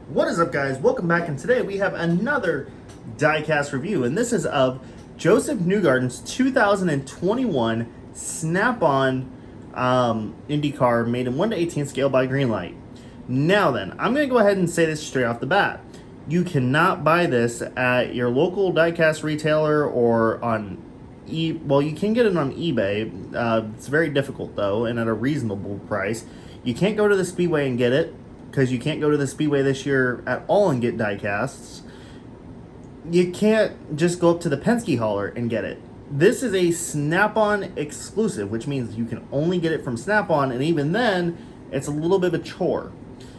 What is up, guys? Welcome back, and today we have another diecast review, and this is of Josef Newgarden's 2021 Snap On IndyCar made in 1/18 scale by Greenlight. Now then, I'm going to go ahead and say this straight off the bat. You cannot buy this at your local diecast retailer or on well, you can get it on eBay. It's very difficult, though, and at a reasonable price. You can't go to the Speedway and get it, because you can't go to the Speedway this year at all and get diecasts. You can't just go up to the Penske hauler and get it. This is a Snap-on exclusive, which means you can only get it from Snap-on, and even then, it's a little bit of a chore.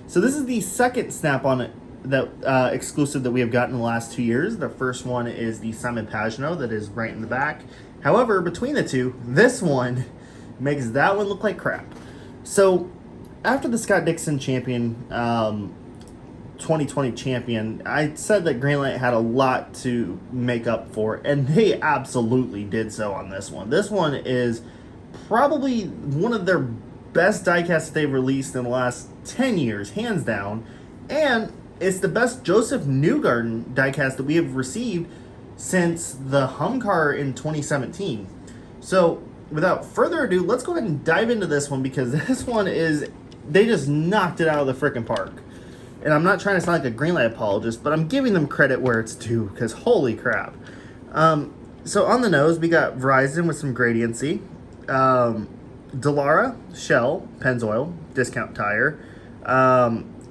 So this is the second Snap-on that exclusive that we have gotten in the last 2 years. The first one is the Simon Pagenaud that is right in the back. However, between the two, this one makes that one look like crap. So after the Scott Dixon champion, 2020 champion, I said that Greenlight had a lot to make up for, and they absolutely did so on this one. This one is probably one of their best diecasts they've released in the last 10 years, hands down, and it's the best Josef Newgarden diecast that we have received since the Hum car in 2017. So without further ado, let's go ahead and dive into this one, because this one is, they just knocked it out of the frickin' park. And I'm not trying to sound like a Greenlight apologist, but I'm giving them credit where it's due, because holy crap. So on the nose, we got Verizon with some gradiency. Dallara, Shell, Pennzoil, Discount Tire.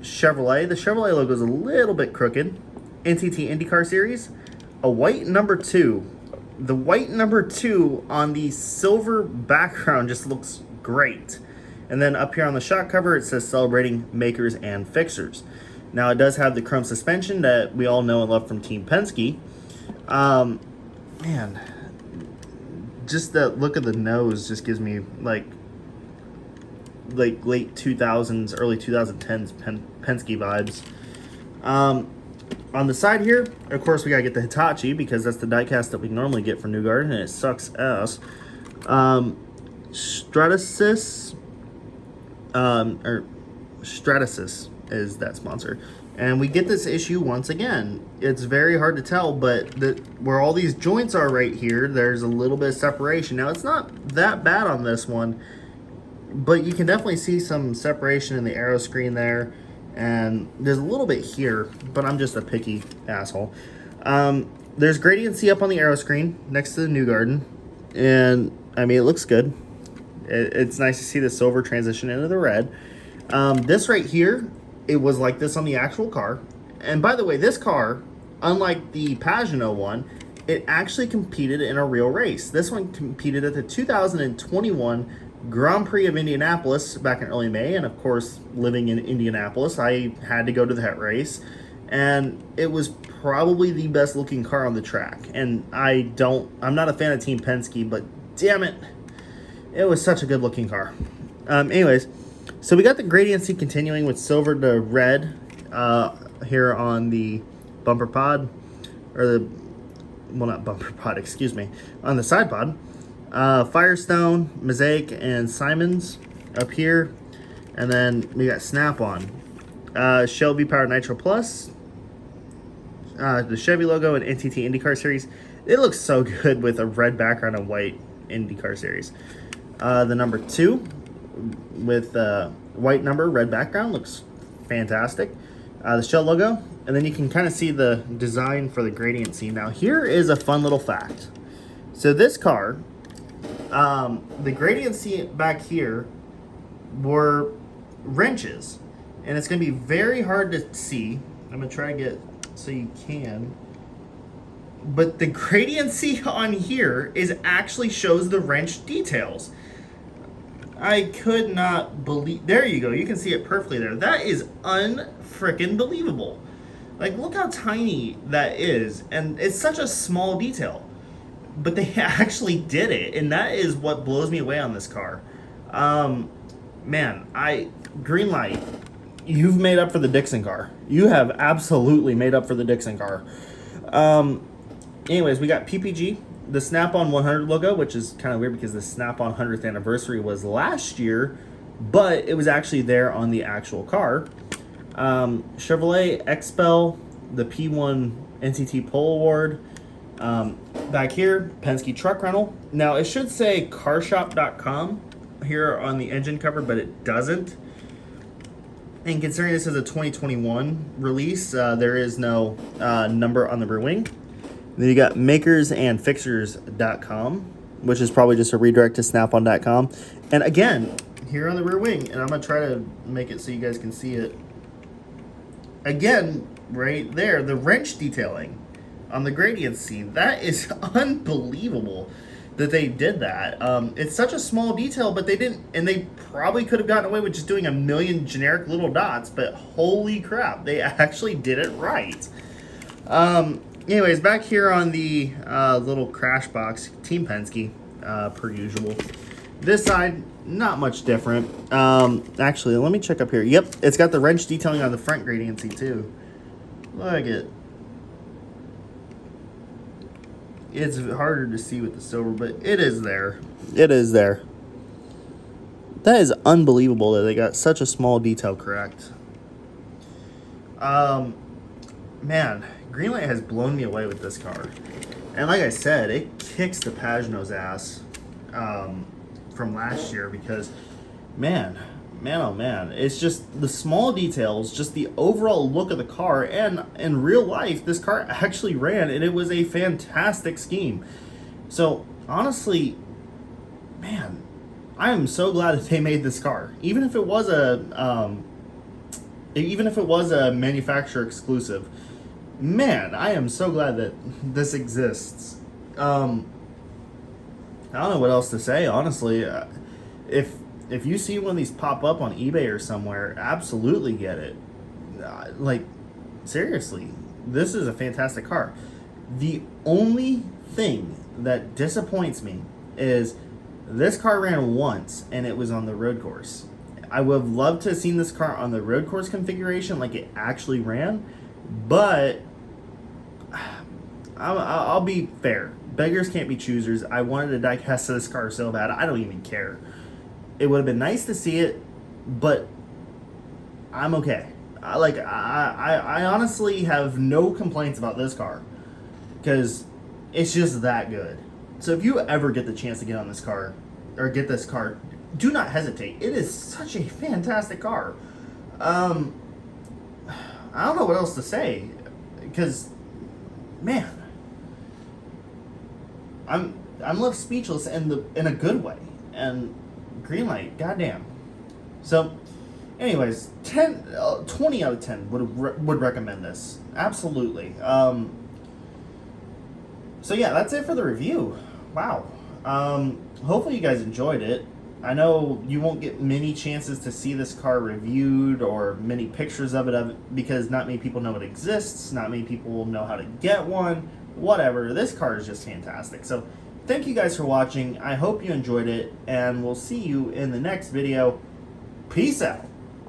Chevrolet. The Chevrolet logo is a little bit crooked. NTT IndyCar Series. A white number 2. The white number 2 on the silver background just looks great. And then up here on the shot cover, it says celebrating makers and fixers. Now it does have the chrome suspension that we all know and love from Team Penske. Man, just the look of the nose just gives me like late 2000s, early 2010s Penske vibes. On the side here, of course, we gotta get the Hitachi, because that's the diecast that we normally get from Newgarden, and it sucks ass. Stratasys, or Stratasys is that sponsor. And we get this issue once again. It's very hard to tell, but where all these joints are right here, there's a little bit of separation. Now, it's not that bad on this one, but you can definitely see some separation in the aero screen there. And there's a little bit here, but I'm just a picky asshole. There's gradiency up on the aero screen next to the Newgarden. And, I mean, it looks good. It's nice to see the silver transition into the red. This right here, it was like this on the actual car. And by the way, this car, unlike the Pagenaud one, it actually competed in a real race. This one competed at the 2021 Grand Prix of Indianapolis back in early May. And of course, living in Indianapolis, I had to go to that race. And it was probably the best looking car on the track. And I'm not a fan of Team Penske, but damn it, it was such a good looking car. Anyways, so we got the gradiency continuing with silver to red here on the bumper pod, or well, not bumper pod, excuse me, on the side pod. Firestone, Mosaic, and Simons up here. And then we got Snap On. Shell V-Power Nitro Plus. The Chevy logo and NTT IndyCar Series. It looks so good with a red background and white IndyCar Series. The number 2 with white number, red background looks fantastic. The Shell logo. And then you can kind of see the design for the gradiency. Now here is a fun little fact. So this car, the gradiency back here were wrenches, and it's going to be very hard to see. I'm going to try to get so you can, but the gradiency on here actually shows the wrench details. I could not believe, there you go, you can see it perfectly there. That is unfrickin' believable. Like, look how tiny that is, and it's such a small detail. But they actually did it, and that is what blows me away on this car. Man, Greenlight, you've made up for the Dixon car. You have absolutely made up for the Dixon car. Anyways, we got PPG, the Snap-on 100 logo, which is kind of weird because the Snap-on 100th anniversary was last year, but it was actually there on the actual car. Chevrolet Expel, the P1 NCT Pole Award. Back here, Penske Truck Rental. Now, it should say carshop.com here on the engine cover, but it doesn't. And considering this is a 2021 release, there is no number on the rear wing. Then you got makersandfixers.com, which is probably just a redirect to snapon.com. And again, here on the rear wing, and I'm going to try to make it so you guys can see it. Again, right there, the wrench detailing on the gradient seat. That is unbelievable that they did that. It's such a small detail, but they didn't, and they probably could have gotten away with just doing a million generic little dots, but holy crap, they actually did it right. Anyways, back here on the little crash box, Team Penske, per usual. This side, not much different. Actually, let me check up here. Yep, it's got the wrench detailing on the front gradient seat too. Look at it. It's harder to see with the silver, but it is there. It is there. That is unbelievable that they got such a small detail correct. Man, Greenlight has blown me away with this car. And like I said, it kicks the Pagano's ass from last year because, man, oh man, it's just the small details, just the overall look of the car, and in real life, this car actually ran, and it was a fantastic scheme. So honestly, man, I am so glad that they made this car, even if it was a manufacturer exclusive. Man, I am so glad that this exists. I don't know what else to say, honestly. If you see one of these pop up on eBay or somewhere, absolutely get it. Like, seriously, this is a fantastic car. The only thing that disappoints me is this car ran once and it was on the road course. I would have loved to have seen this car on the road course configuration like it actually ran, but I'll be fair. Beggars can't be choosers. I wanted a diecast of this car so bad, I don't even care. It would have been nice to see it, but I'm okay. I honestly have no complaints about this car because it's just that good. So if you ever get the chance to get on this car or get this car, do not hesitate. It is such a fantastic car. I don't know what else to say because, man, I'm left speechless in a good way. And Greenlight, goddamn. So, anyways, 20 out of 10 would recommend this. Absolutely. So yeah, that's it for the review. Wow. Hopefully you guys enjoyed it. I know you won't get many chances to see this car reviewed or many pictures of it because not many people know it exists. Not many people know how to get one. Whatever. This car is just fantastic. So, thank you guys for watching. I hope you enjoyed it, and we'll see you in the next video. Peace out.